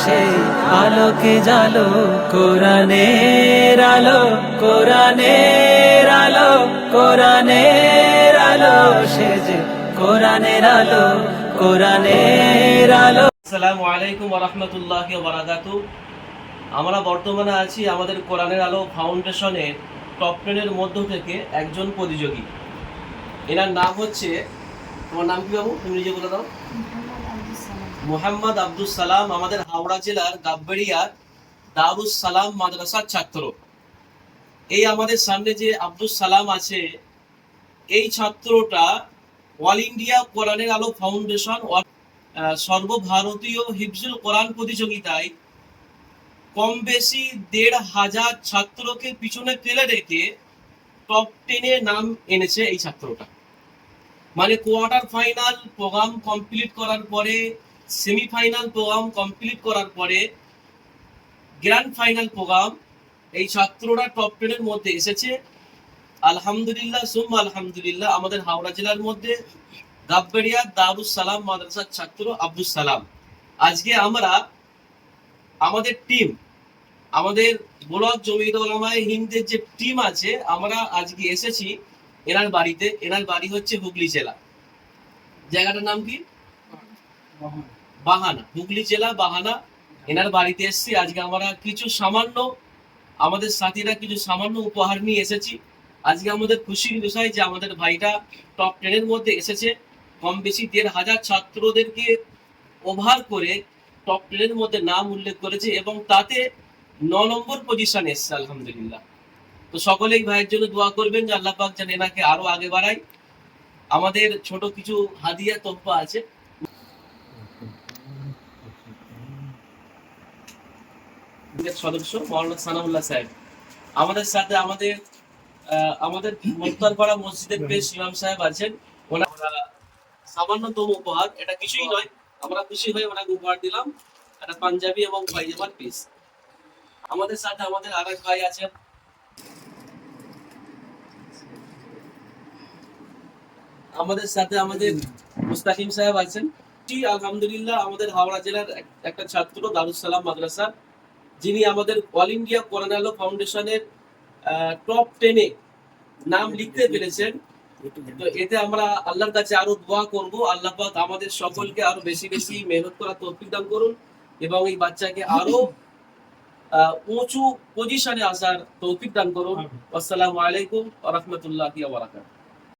সেই আলোকে জালো কোরআনের আলো, কোরআনের আলো, কোরআনের আলো, সে যে কোরআনের আলো, কোরআনের আলো। আসসালামু আলাইকুম ওয়া রাহমাতুল্লাহি ওয়া বারাকাতুহু। আমরা বর্তমানে আছি আমাদের কোরআনের আলো ফাউন্ডেশনের টপ 10 এর মধ্য থেকে একজন প্রতিযোগী। এনার নাম হচ্ছে, তোমার নাম কি বাবু, তুমি নিজে বলে দাও। মোহাম্মদ আব্দুস সালাম, আমাদের হাওড়া জেলার গাববেড়িয়ার দারুস সালাম মাদ্রাসার ছাত্র। এই আমাদের সামনে যে আব্দুস সালাম আছে, এই ছাত্রটা অল ইন্ডিয়া কোরআনের আলো ফাউন্ডেশন সর্বভারতীয় হিফজুল কোরআন প্রতিযোগিতায় কম বেশি ১,৫০০ ছাত্রকে পিছনে ফেলে রেখে টপ 10 এ নাম এনেছে এই ছাত্রটা। মানে কোয়ার্টার ফাইনাল প্রোগ্রাম কমপ্লিট করার পরে, সেমিফাইনাল প্রোগ্রাম কমপ্লিট করার পরে গ্র্যান্ড ফাইনাল প্রোগ্রাম এই ছাত্ররা টপ 10 এর মধ্যে এসেছে। আলহামদুলিল্লাহ সুম্মা আলহামদুলিল্লাহ। আমাদের হাওড়া জেলার মধ্যে গাববেড়িয়া দারুস সালাম মাদ্রাসার ছাত্র আব্দুস সালাম। আজকে আমরা আমাদের টিম, আমাদের ব্লক জমিয়ত উলামায়ে হিন্দের যে টিম আছে, আমরা আজকে এসেছি এনার বাড়িতে। এনার বাড়ি হচ্ছে হুগলি জেলা। জায়গাটার নাম কি? বাহানা। হুগলি জেলা বাহানা। এনার বাড়িতে এসেছি আজকে আমরা কিছু সামান্য, আমাদের সাথীরা কিছু সামান্য উপহার নিয়ে এসেছি। আজকে আমাদের খুশির বিষয় যে আমাদের ভাইটা টপ 10 এর মধ্যে এসেছে। কম বেশি ১,৫০০ ছাত্রদেরকে ওভার করে টপ 10 এর মধ্যে নাম উল্লেখ করেছে এবং তাতে ৯ নম্বর পজিশনে এসেছে আলহামদুলিল্লাহ। তো সকলেই ভাইয়ের জন্য দোয়া করবেন যে আল্লাহ পাক যেন এনাকে আরো আগে বাড়ায়। আমাদের ছোট কিছু হাদিয়া তোহফা আছে। সদস্য মাওলানা সানাউল্লাহ সাহেব আমাদের সাথে, আমাদের মোক্তারপাড়া মসজিদের পেশ ইমাম সাহেব আছেন। ওনারা সামান্যতম উপহার, এটা কিছুই নয়, আমরা খুশি হয়ে ওনাকে উপহার দিলাম একটা পাঞ্জাবি এবং পায়জামার পিস। আমাদের সাথে আমাদের আরেক ভাই আছেন, আমাদের সাথে আমাদের মুস্তাকিম সাহেব আছেন। আলহামদুলিল্লাহ আমাদের হাওড়া জেলার একটা ছাত্র দারুস সালাম মাদ্রাসা, যিনি আমাদের অল ইন্ডিয়া কোরআন আলো ফাউন্ডেশনের টপ 10 এ নাম লিখতে পেরেছেন। তো এতে আমরা আল্লাহর কাছে আরো দোয়া করব, আল্লাহ পাক আমাদের সকলকে আরো বেশি বেশি মেহনত করার তৌফিক দান করুন এবং এই বাচ্চাকে আরো উঁচু পজিশনে আসার তৌফিক দান করুন। আসসালামু আলাইকুম ওয়া রাহমাতুল্লাহি ওয়া বারাকাতুহু।